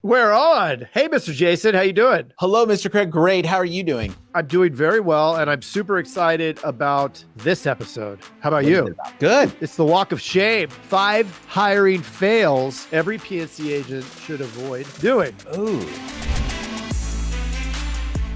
We're on. Hey, Mr. Jason, how you doing? Hello, Mr. Craig. Great. How are you doing? I'm doing very well, and I'm super excited about this episode. How about you? Good. It's the walk of shame. 5 hiring fails every PNC agent should avoid doing. Ooh.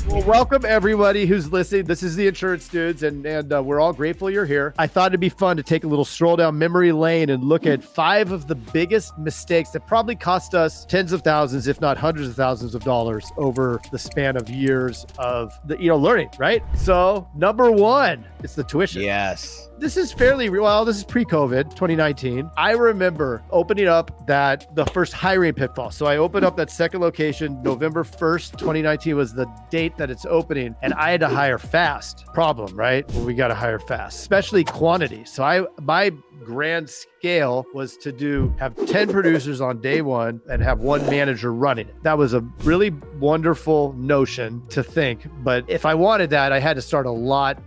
Well, welcome everybody who's listening. This is the Insurance Dudes, and we're all grateful you're here. I thought it'd be fun to take a little stroll down memory lane and look at 5 of the biggest mistakes that probably cost us tens of thousands, if not hundreds of thousands of dollars over the span of years of learning, right? So number 1, it's the tuition. Yes. This is this is pre-COVID, 2019. I remember opening up the first hiring pitfall. So I opened up that second location, November 1st, 2019 was the date that it's opening. And I had to hire fast. Problem, right? Well, we got to hire fast, especially quantity. So my grand scale was to have 10 producers on day 1 and have 1 manager running it. That was a really wonderful notion to think. But if I wanted that, I had to start a lot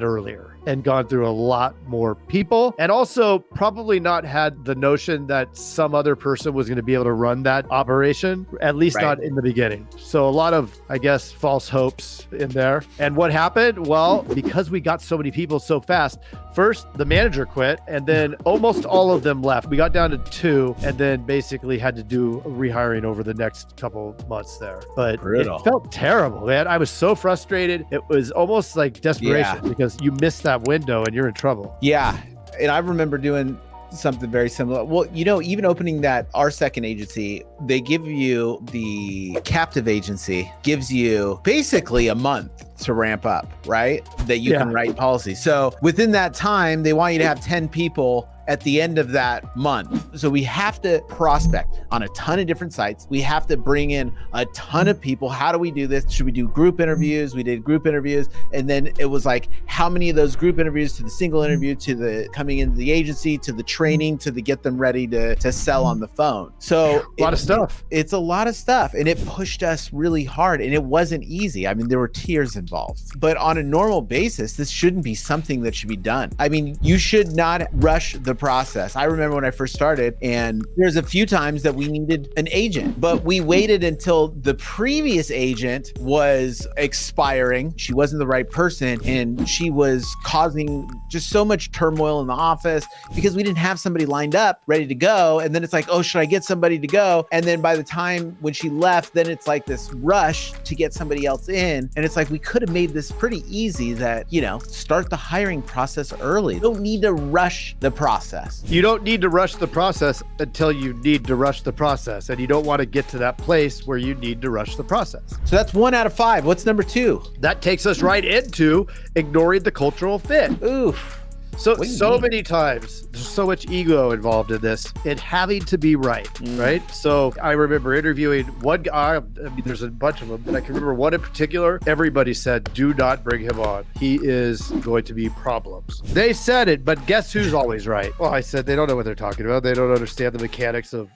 earlier and gone through a lot more people, and also probably not had the notion that some other person was going to be able to run that operation, at least not in the beginning. So a lot of, I guess, false hopes in there. And what happened? Well, because we got so many people so fast, first the manager quit, and then almost all of them left. We got down to 2, and then basically had to do rehiring over the next couple months there. But It felt terrible, man. I was so frustrated. It was almost like desperation because you missed that window and you're in trouble. Yeah. And I remember doing something very similar. Well, even opening our second agency, they give you the captive agency, gives you basically a month to ramp up, right? That you can write policies. So within that time, they want you to have 10 people at the end of that month. So we have to prospect on a ton of different sites. We have to bring in a ton of people. How do we do this? Should we do group interviews? We did group interviews. And then it was like, how many of those group interviews to the single interview, to the coming into the agency, to the training, to the get them ready to sell on the phone. So a lot of stuff. It's a lot of stuff. And it pushed us really hard. And it wasn't easy. I mean, there were tears involved. But on a normal basis, this shouldn't be something that should be done. I mean, you should not rush the process. I remember when I first started, and there's a few times that we needed an agent, but we waited until the previous agent was expiring. She wasn't the right person, and she was causing just so much turmoil in the office because we didn't have somebody lined up ready to go. And then it's like, oh, should I get somebody to go? And then by the time when she left, then it's like this rush to get somebody else in. And it's like, we could have made this pretty easy that, start the hiring process early. You don't need to rush the process. You don't need to rush the process until you need to rush the process. And you don't want to get to that place where you need to rush the process. So that's 1 out of 5. What's number 2? That takes us right into ignoring the cultural fit. Oof. So many times, there's so much ego involved in this, and having to be right, right? So I remember interviewing one guy, there's a bunch of them, but I can remember one in particular. Everybody said, do not bring him on. He is going to be problems. They said it, but guess who's always right? Well, I said, they don't know what they're talking about. They don't understand the mechanics of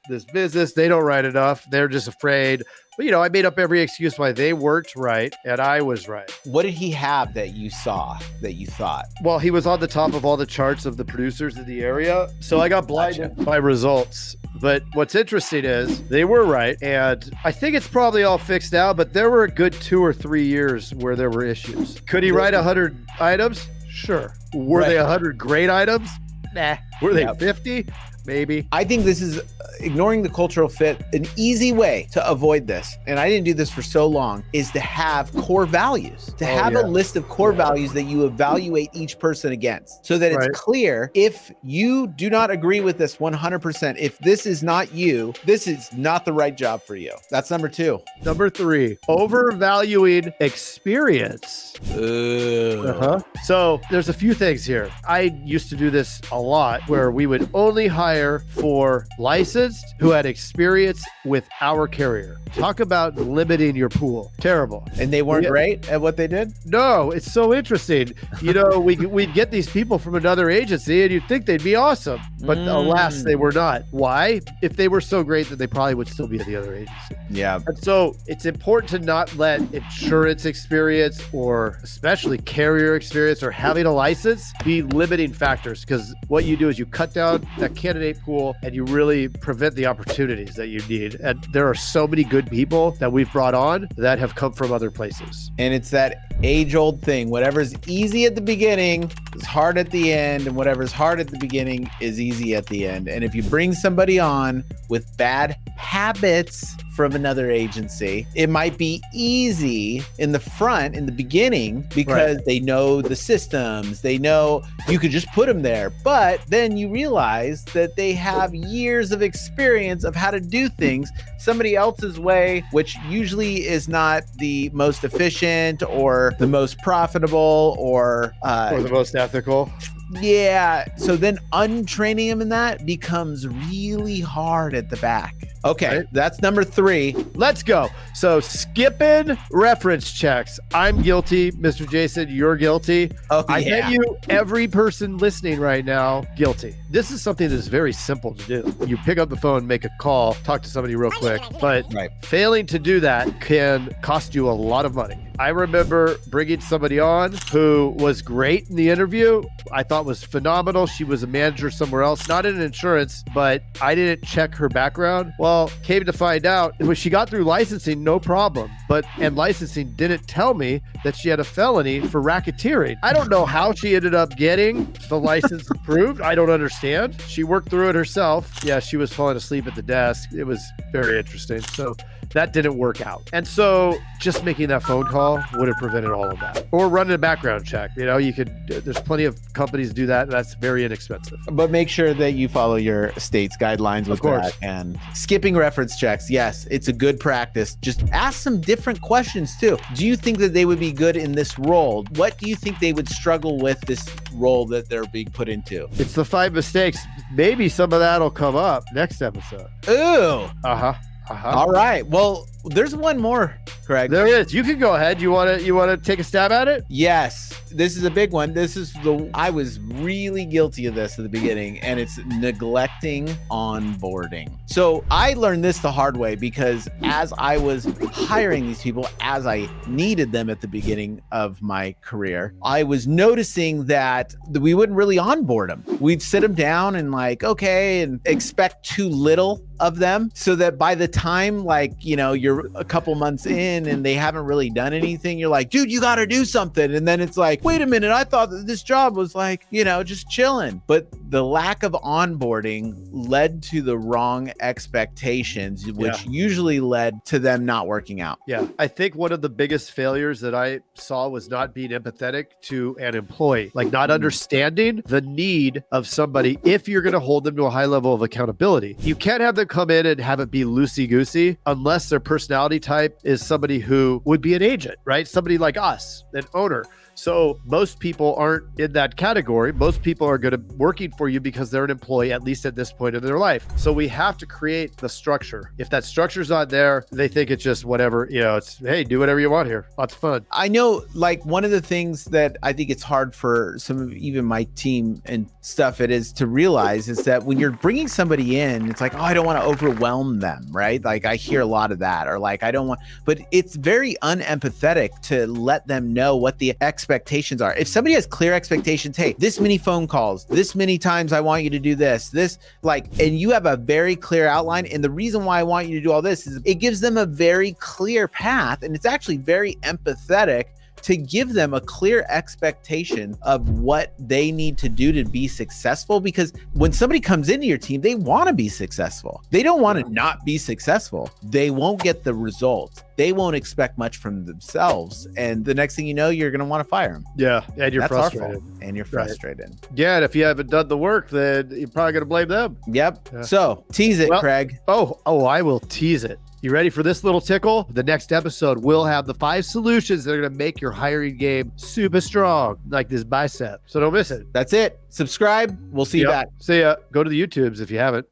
this business. They don't write enough. They're just afraid. But, I made up every excuse why they weren't right and I was right. What did he have that you saw, that you thought? Well, he was on the top of all the charts of the producers in the area. So I got blinded by results. But what's interesting is they were right. And I think it's probably all fixed now, but there were a good 2 or 3 years where there were issues. Could he write 100 items? Sure. Were they 100 great items? Nah. Were they 50? Maybe. I think this is ignoring the cultural fit. An easy way to avoid this, and I didn't do this for so long, is to have core values, to have a list of core values that you evaluate each person against so that it's clear if you do not agree with this 100%, if this is not you, this is not the right job for you. That's number 2. Number 3, overvaluing experience. So there's a few things here. I used to do this a lot where we would only hire for licensed who had experience with our carrier. Talk about limiting your pool. Terrible. And they weren't great at what they did? No, it's so interesting. We'd get these people from another agency and you'd think they'd be awesome, but alas, they were not. Why? If they were so great, then they probably would still be at the other agency. Yeah. And so it's important to not let insurance experience or especially carrier experience or having a license be limiting factors, because what you do is you cut down that candidate candidate pool and you really prevent the opportunities that you need. And there are so many good people that we've brought on that have come from other places. And it's that age-old thing. Whatever's easy at the beginning is hard at the end, and whatever's hard at the beginning is easy at the end. And if you bring somebody on with bad habits from another agency, it might be easy in the front, in the beginning, because they know the systems, they know you could just put them there. But then you realize that they have years of experience of how to do things somebody else's way, which usually is not the most efficient or the most profitable or the most ethical. Yeah. So then untraining them in that becomes really hard at the back. Okay. That's number 3. Let's go. So skipping reference checks. I'm guilty. Mr. Jason, you're guilty. Oh, I bet you every person listening right now, guilty. This is something that's very simple to do. You pick up the phone, make a call, talk to somebody real quick, but failing to do that can cost you a lot of money. I remember bringing somebody on who was great in the interview. I thought was phenomenal. She was a manager somewhere else, not in insurance, but I didn't check her background. Well, came to find out when she got through licensing, no problem. And licensing didn't tell me that she had a felony for racketeering. I don't know how she ended up getting the license approved. I don't understand. She worked through it herself. Yeah, she was falling asleep at the desk. It was very interesting. So that didn't work out. And so just making that phone call would have prevented all of that. Or running a background check. You know, you could, there's plenty of companies do that. And that's very inexpensive. But make sure that you follow your state's guidelines with that. And skipping reference checks. Yes, it's a good practice. Just ask some different questions too. Do you think that they would be good in this role? What do you think they would struggle with this role that they're being put into? It's the 5 mistakes. Maybe some of that'll come up next episode. Ooh. All right. Well, there's one more, Craig. There is. You can go ahead. You want to take a stab at it? Yes. This is a big one. I was really guilty of this at the beginning, and it's neglecting onboarding. So I learned this the hard way because as I was hiring these people, as I needed them at the beginning of my career, I was noticing that we wouldn't really onboard them. We'd sit them down and and expect too little of them so that by the time you're a couple months in and they haven't really done anything, you're like, dude, you got to do something. And then it's like, wait a minute, I thought that this job was just chilling. But the lack of onboarding led to the wrong expectations, which usually led to them not working out. Yeah. I think one of the biggest failures that I saw was not being empathetic to an employee, not understanding the need of somebody if you're going to hold them to a high level of accountability. You can't have them come in and have it be loosey-goosey unless their personality type is somebody who would be an agent, right? Somebody like us, an owner. So most people aren't in that category. Most people are good at working for you because they're an employee, at least at this point in their life. So we have to create the structure. If that structure's not there, they think it's just whatever, it's, hey, do whatever you want here. Lots of fun. I know, one of the things that I think it's hard for some of even my team and stuff, it is to realize is that when you're bringing somebody in, it's like, oh, I don't want to overwhelm them, right? I hear a lot of that, or I don't want, but it's very unempathetic to let them know what the expectations are. If somebody has clear expectations, hey, this many phone calls, this many times I want you to do this, and you have a very clear outline. And the reason why I want you to do all this is it gives them a very clear path. And it's actually very empathetic to give them a clear expectation of what they need to do to be successful. Because when somebody comes into your team, they want to be successful. They don't want to not be successful. They won't get the results. They won't expect much from themselves. And the next thing you know, you're going to want to fire them. Yeah. And you're That's frustrated. Our fault. And you're frustrated. Yeah. And if you haven't done the work, then you're probably going to blame them. Yep. Yeah. So tease it, Craig. Oh, I will tease it. You ready for this little tickle? The next episode will have the 5 solutions that are going to make your hiring game super strong, like this bicep. So don't miss it. That's it. Subscribe. We'll see you back. See ya. Go to the YouTubes if you haven't.